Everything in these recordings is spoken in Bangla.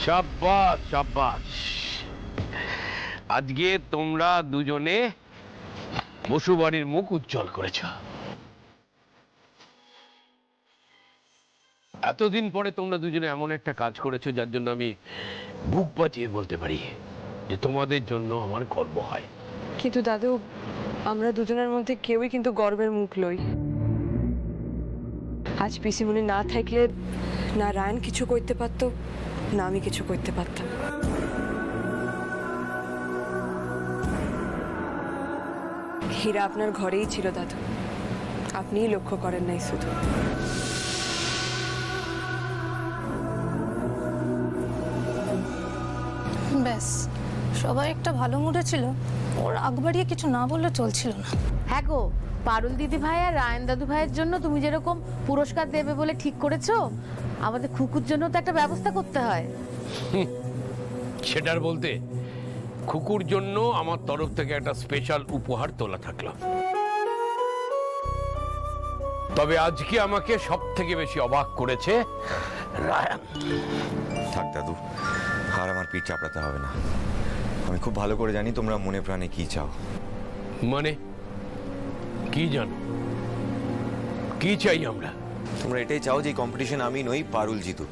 শাবাশ শাবাশ, আজকে তোমরা দুজনে বসুবাড়ির মুখ উজ্জ্বল করেছ। এতদিন পরে তোমরা দুজনে এমন একটা কাজ করেছো যার জন্য আমি বুক বাজিয়ে বলতে পারি যে তোমাদের জন্য আমার গর্ব হয়। কিন্তু দাদু, আমরা দুজনের মধ্যে কেউই কিন্তু গর্বের মুখ লই। আজ পিসিমণি না থাকলে না রায়ন কিছু করতে পারতো, না আমি কিছু করতে পারতাম। হীরা আপনার ঘরেই ছিল দাদু, আপনিই লক্ষ্য করেন নাই শুধু। ব্যাস, সবাই একটা ভালো মুডে ছিল, ওর আগ বাড়িয়ে কিছু না বললে চলছিল না। হ্যাঁ গো, পারুল দিদি ভাই আর রায়ন দাদু ভাইয়ের জন্য তুমি যেরকম পুরস্কার দেবে বলে ঠিক করেছো, আমাদের খুকুর জন্য তো একটা ব্যবস্থা করতে হয়। সেটার বলতে খুকুর জন্য আমার তরফ থেকে একটা স্পেশাল উপহার তোলা থাকলো। তবে আজকে আমাকে সব থেকে বেশি অবাক করেছে রায়ান। থাক দাদু, আর আমার পিঠ চাপড়াতে হবে না। আমি খুব ভালো করে জানি তোমরা মনে প্রাণে কি চাও। মানে কি জানো, কি চাই আমরা? তোমরা এটাই চাও যে কম্পিটিশন আমি নই, পারুল জিতুক।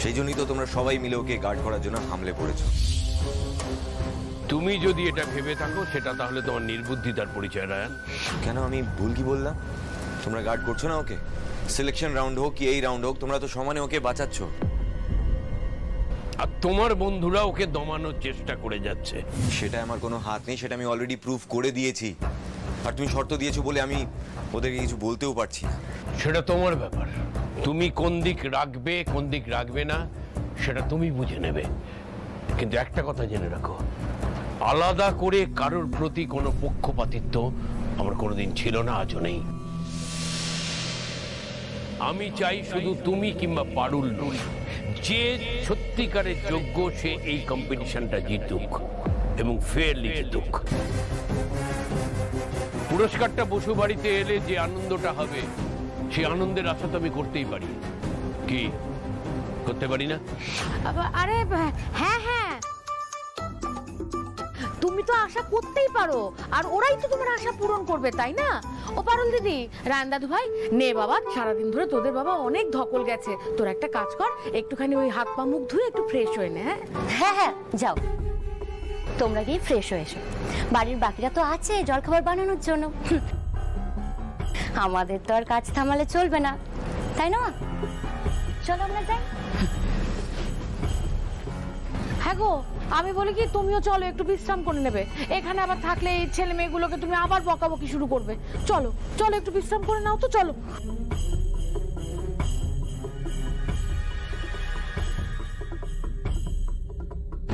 সেই জন্যই তো তোমরা সবাই মিলে ওকে গার্ড করার জন্য হামলে পড়েছো। তুমি যদি এটা ভেবে থাকো সেটা তাহলে তোমার নির্বুদ্ধিতার পরিচয় রায়ান। কেন, আমি ভুল কি বললাম? তোমরা গার্ড করছো না ওকে? সিলেকশন রাউন্ড হোক কি এই রাউন্ড হোক, তোমরা তো সমানে ওকে বাঁচাচ্ছ। আর তোমার বন্ধুরা ওকে দমানোর চেষ্টা করে যাচ্ছে। সেটা আমার কোনো হাত নেই, সেটা আমি অলরেডি প্রুফ করে দিয়েছি। আর তুমি শর্ত দিয়েছো বলে আমি ওদেরকে কিছু বলতেও পারছি না। সেটা তোমার ব্যাপার, তুমি কোন দিক রাখবে কোন দিক রাখবে না সেটা তুমি বুঝে নেবে। কিন্তু একটা কথা জেনে রাখো, আলাদা করে কারোর প্রতি কোনো পক্ষপাতিত্ব আমার কোনোদিন ছিল না, আজও নেই। আমি চাই শুধু তুমি কিংবা পারুল নয়, যে সত্যিকারের যোগ্য সে এই কম্পিটিশনটা জিতুক এবং ফেয়ারলি জিতুক। পুরস্কারটা বসু বাড়িতে এলে যে আনন্দটা হবে, সেই আনন্দের আশা তো আমি করতেই পারি। কি করতে পারি না? আরে হ্যাঁ হ্যাঁ, তুমি তো আশা করতেই পারো, আর ওরাই তো তোমার আশা পূরণ করবে, তাই না? ও পারুল দিদি, রায়ন দাদু ভাই, নে বাবা, সারাদিন ধরে তোদের বাবা অনেক ধকল গেছে, তোর একটা কাজ কর, একটুখানি ওই হাত পা মুখ ধুয়ে একটু ফ্রেশ হয়ে নে। হ্যাঁ হ্যাঁ, যাও তোমরা গিয়ে ফ্রেশ হয়ে এসো। বাড়ির বাকিরা তো আছে জলখাবার বানানোর জন্য। আমাদের তো আর কাজ থামালে চলবে না, তাই না? চলো আমরা যাই। হ্যাঁ গো, আমি বলি কি, তুমিও চলো, একটু বিশ্রাম করে নেবে। এখানে আবার থাকলে এই ছেলে মেয়েগুলোকে তুমি আবার বকাবকি শুরু করবে। চলো চলো, একটু বিশ্রাম করে নাও তো, চলো।